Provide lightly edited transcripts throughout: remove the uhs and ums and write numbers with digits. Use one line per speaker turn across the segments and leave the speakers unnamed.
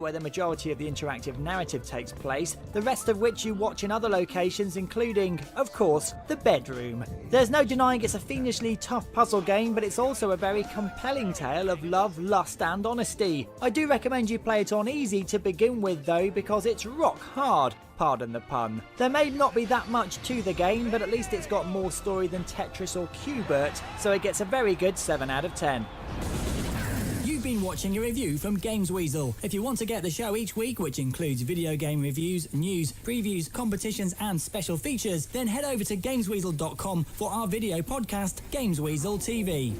where the majority of the interactive narrative takes place, the rest of which you watch in other locations, including, of course, the bedroom. There's no denying it's a fiendishly tough puzzle game, but it's also a very compelling tale of love, lust and honesty. I do recommend you play it on easy to begin with though, because it's rock hard. Pardon the pun. There may not be that much to the game, but at least it's got more story than Tetris or Qbert, so it gets a very good 7 out of 10.
You've been watching a review from Games Weasel. If you want to get the show each week, which includes video game reviews, news, previews, competitions and special features, then head over to gamesweasel.com for our video podcast, Games Weasel TV.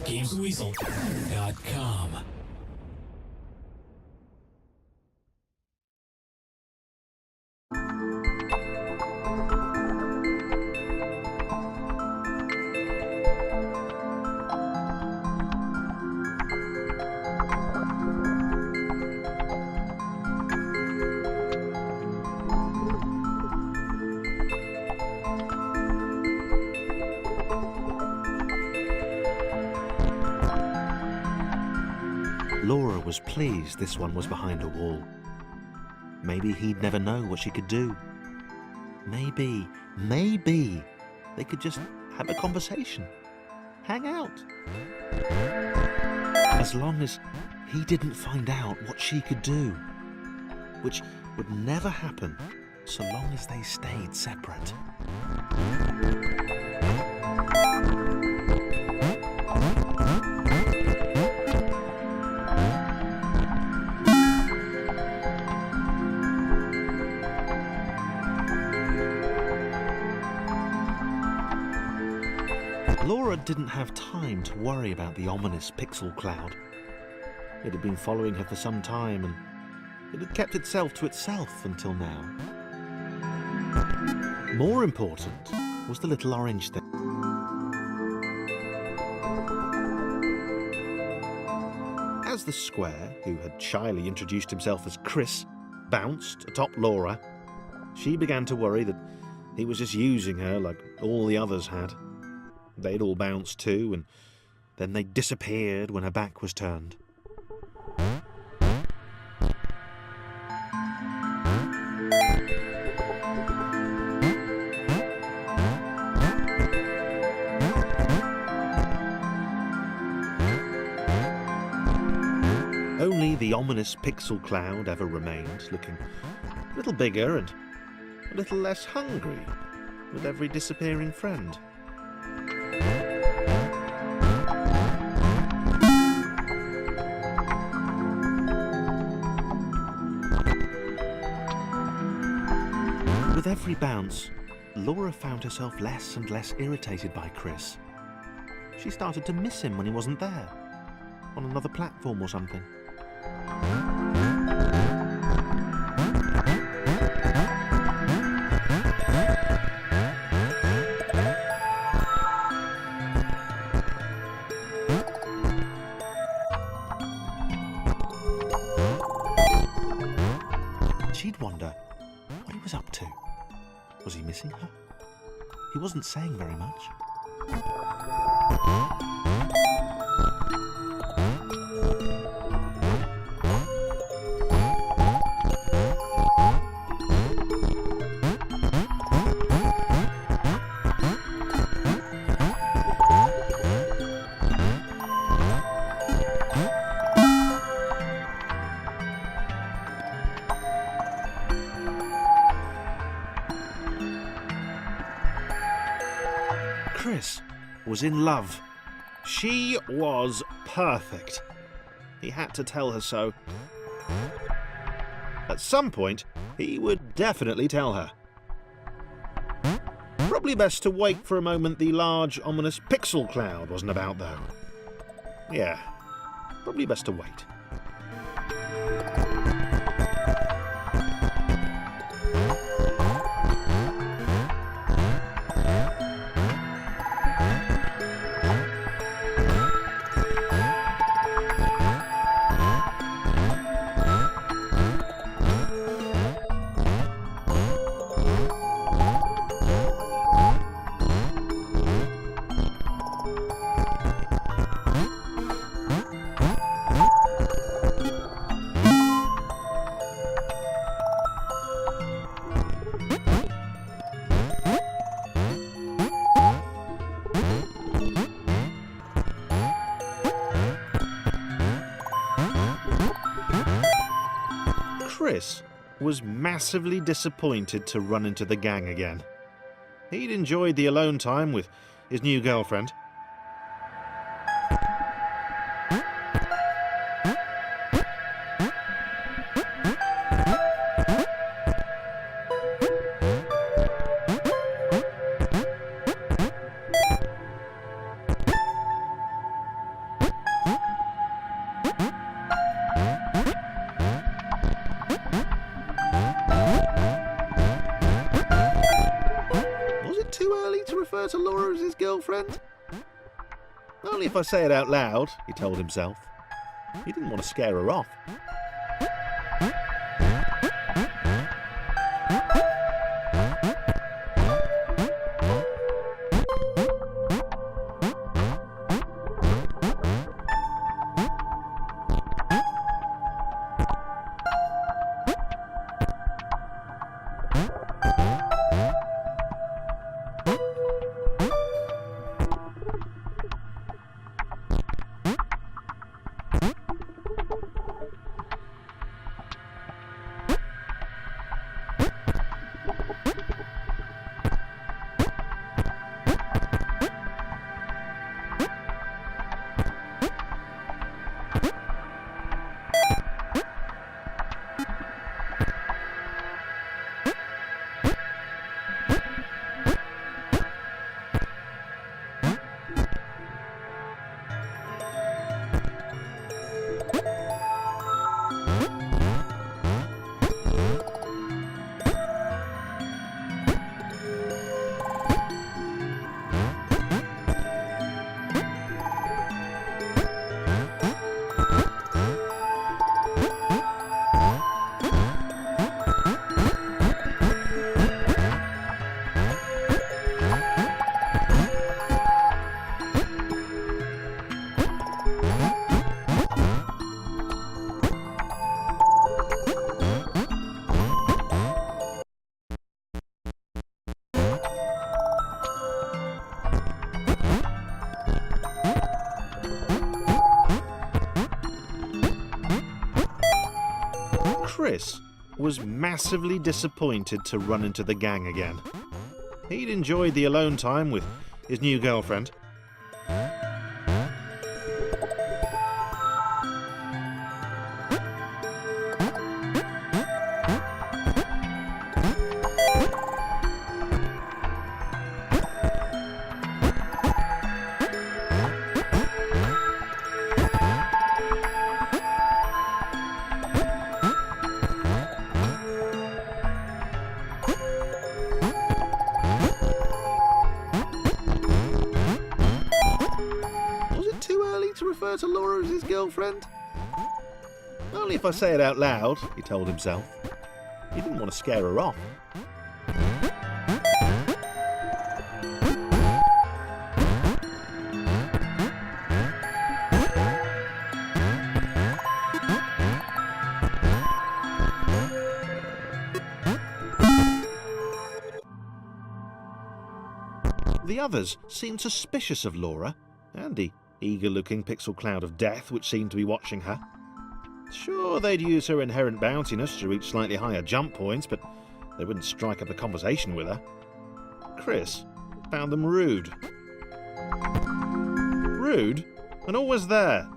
gamesweasel.com.
Laura was pleased this one was behind a wall. Maybe he'd never know what she could do. Maybe they could just have a conversation, hang out. As long as he didn't find out what she could do, which would never happen so long as they stayed separate. Laura didn't have time to worry about the ominous pixel cloud. It had been following her for some time, and it had kept itself to itself until now. More important was the little orange thing. As the square, who had shyly introduced himself as Chris, bounced atop Laura, she began to worry that he was just using her like all the others had. They'd all bounced too, and then they disappeared when her back was turned. Only the ominous pixel cloud ever remained, looking a little bigger and a little less hungry with every disappearing friend. With every bounce, Laura found herself less and less irritated by Chris. She started to miss him when he wasn't there, on another platform or something. She'd wonder what he was up to. Was he missing her? He wasn't saying very much. Chris was in love. She was perfect. He had to tell her so. At some point, he would definitely tell her. Probably best to wait for a moment the large, ominous pixel cloud wasn't about, though. Yeah, probably best to wait. Chris was massively disappointed to run into the gang again. He'd enjoyed the alone time with his new girlfriend. To refer to Laura as his girlfriend? Only if I say it out loud, he told himself. He didn't want to scare her off. Chris was massively disappointed to run into the gang again. He'd enjoyed the alone time with his new girlfriend. To refer to Laura as his girlfriend? Only if I say it out loud, he told himself. He didn't want to scare her off. The others seemed suspicious of Laura and the eager-looking pixel cloud of death which seemed to be watching her. Sure, they'd use her inherent bounciness to reach slightly higher jump points, but they wouldn't strike up a conversation with her. Chris found them rude. Rude? And always there.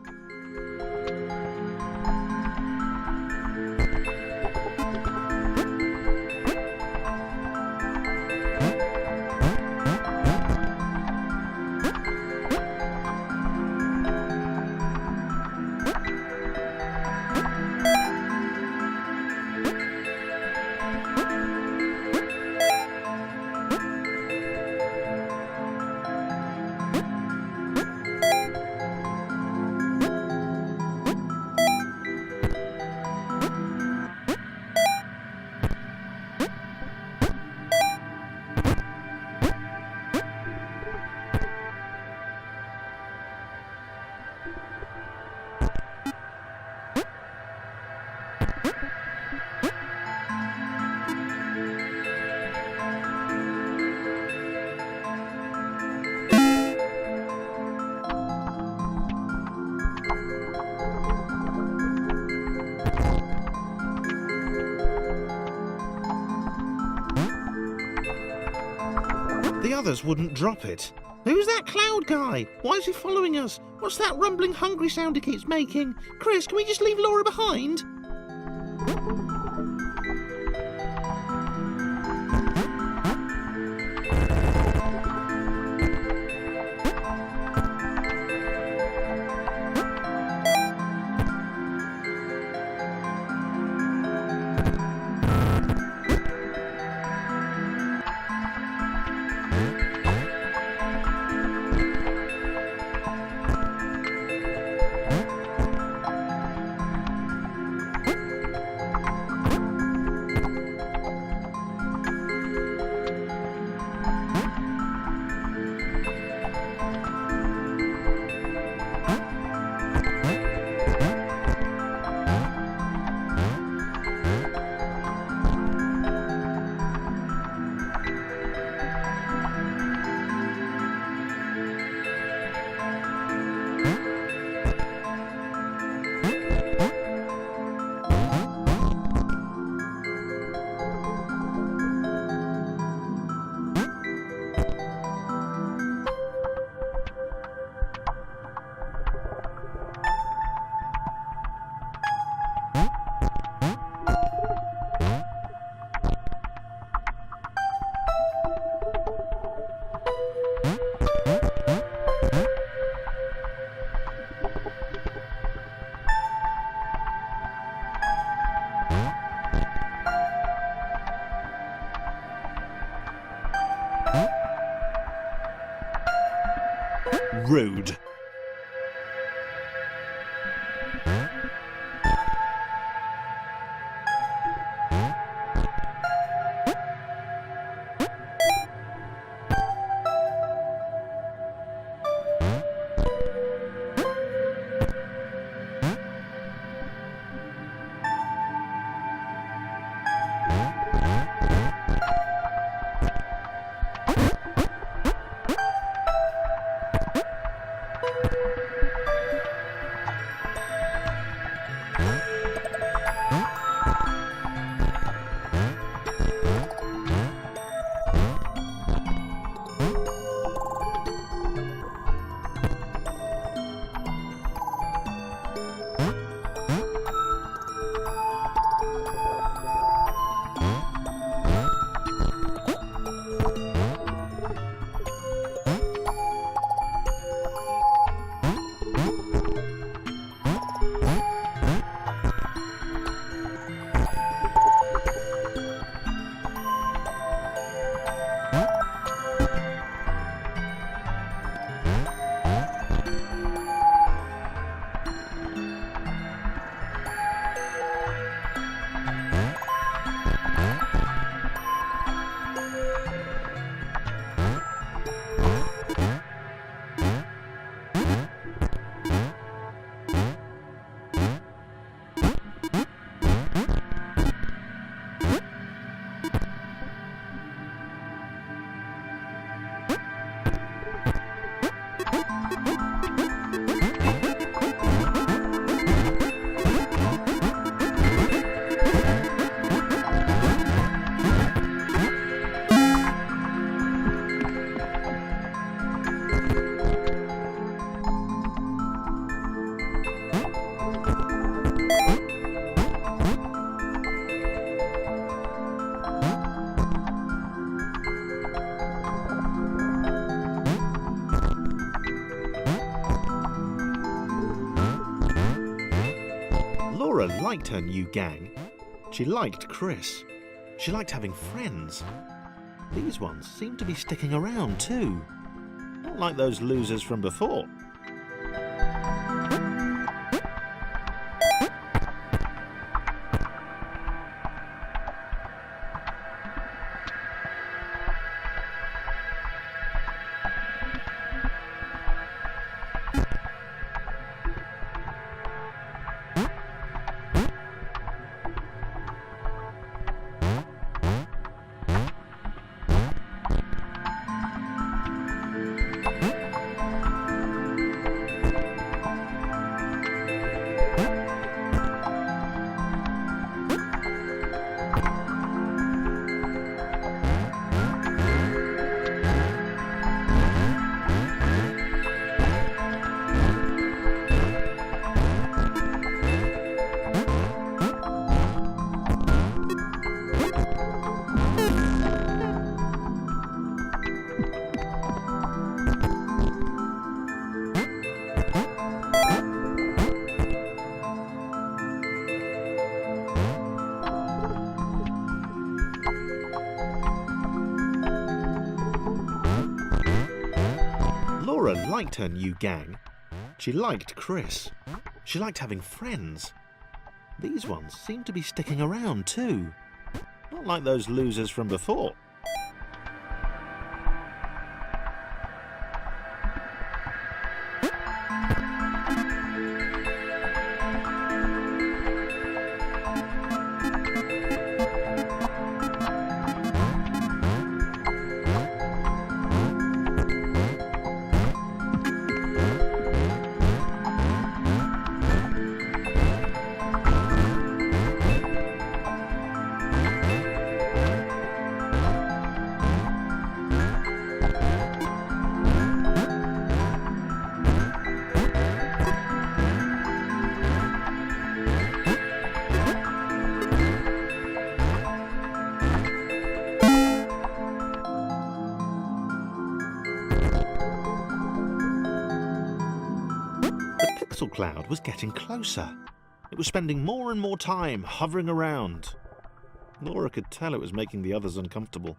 others wouldn't drop it. Who's that cloud guy? Why is he following us? What's that rumbling hungry sound he keeps making? Chris, can we just leave Laura behind? Rude. Laura liked her new gang. She liked Chris. She liked having friends. These ones seemed to be sticking around too. Not like those losers from before. Laura liked her new gang. She liked Chris. She liked having friends. These ones seemed to be sticking around too. Not like those losers from before. The cloud was getting closer. It was spending more and more time hovering around. Laura could tell it was making the others uncomfortable.